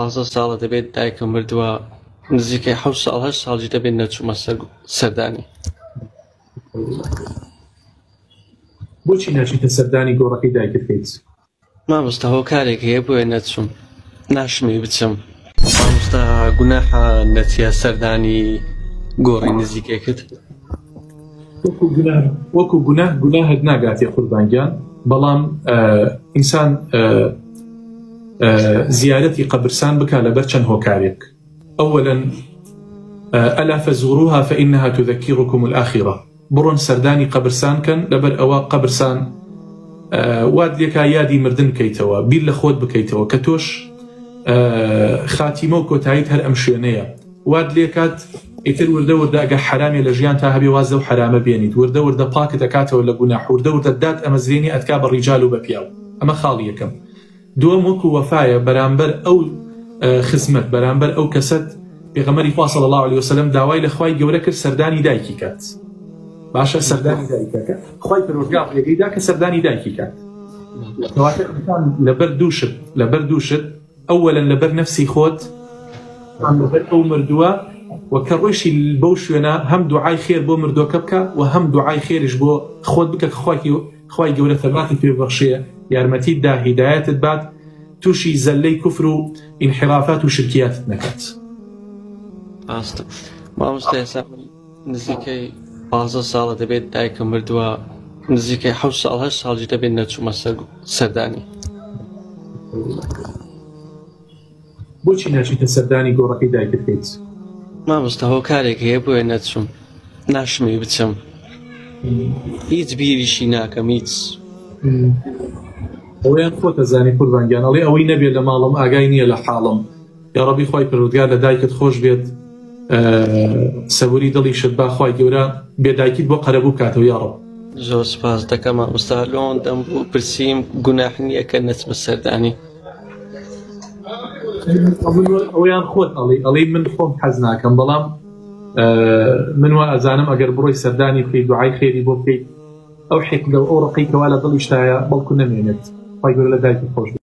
15 ساڵە دەبێت دایکم مردووە نزیکەی 7 ساڵ 8 ساڵی دەبێت نەچوومە سەردانی. بۆچی ناچیتە سەردانی گۆڕەکەی دایکت بکەیت؟ مامۆستا هۆکارێک هەیە بۆیە نەچووم، ناشمی بچم. مامۆستا گوناحە نەچیە سەردانی گۆڕی نزیکێکت؟ وەکو گوناهت ناگاتێ قوربانگیان، بەڵام ئینسان زیارەتی قەبرستان بکە لەبەر چەند هۆکارێک. ئەوەلاً ئەلا فەزوروها فإنها تذكركم الآخرة، بڕۆن سەردانی قەبرستان کەن لەبەر ئەوە قەبرستان واد لێکا یادی مردن بکەیتەوە، بیر لە خۆت بکەیتەوە کە تۆش خاتیمە و کۆتاییت هەر ئەم شوێنەیە. واد لێکات ئیتر وردە وردە ئەگە حرامێ لە ژیان تا هەبێ وازە و حرامە بێنیت، وردە وردە پاکت دەکاتەوە لە گوناح، وردە وردە داد ئەمەزرێنی ئەتکا بە ڕیجال و بە پیاو. ئەمە خاڵی یەکەم. دووەم وەکو وەفایە بەرامبەر ئەو خزمەت، بەرامبەر ئەو کەسەت پێغەمبەری خوا صلی الله علیه وسلم داوای لە خوای گەورە کرد سەردانی دایکی کات. باشە سەردانی دایکەکە خوای پەروەردگار ڕێگەیدا کە سەردانی دایکی کات. کەواتە ئینسان لەبەر دووشت ئەوەلاً لەبەر نەفسی خۆت، لەبەر ئەو مردووە، و کە ڕۆیشی بەو شوێنە هەم دوعای خێر بۆ مردووەکە بکە و هەم دوعای خێریش بۆ خۆت بکە کە خوای گەورە تەباتی پێ ببەخشێ، یارمەتیت دا، هیدایەتت بات، تووشی زەلەی کوفر و ئینحرافات و شرکیاتت نەکات. ئاستە مامۆستا ئێستا نزیکەی 15 ساڵە دەبێت دایکم مردووە نزیکەی 7 ساڵ 8 ساڵی دەبێت نەچوومە سەردانی. بۆچی ناچیتە سەردانی گۆڕەکەی دایکت بکەیت؟ مامۆستا هۆکارێک هەیە بۆیە نەچووم، ناشمی بچم. هیچ بیریشی ناکەم، هیچ. ئەوەیان خۆت ئەزانی قوربانگیان، ئەڵێ ئەوەی نەبێت لە ماڵم ئاگای نییە لە حاڵم. یا ڕەبی خوای پەروەردگار لە دایکت خۆش بێت، سەبوری دڵیشت با، خوای گەورە بێدایکیت بۆ قەرەبوو بکاتەوە یا ڕەب. زۆر سوپاس دەکەم مامۆستا، لۆن دەم بوو پرسییم گوناح نییە کە نەچمە سەردانی. ئەویان خۆت ئەڵێ من خۆم حەز ناکەم، بەڵام من وا ئەزانم ئەگەر بڕۆی سەردانی بکەیت دوعای خێری بۆ بکەیت، ئەو حکمە و ئەو ڕقەی کەوا لە دڵیشتایە بەڵکو نەمێنێت. خوای گەورە لە دایکت خۆش بێت.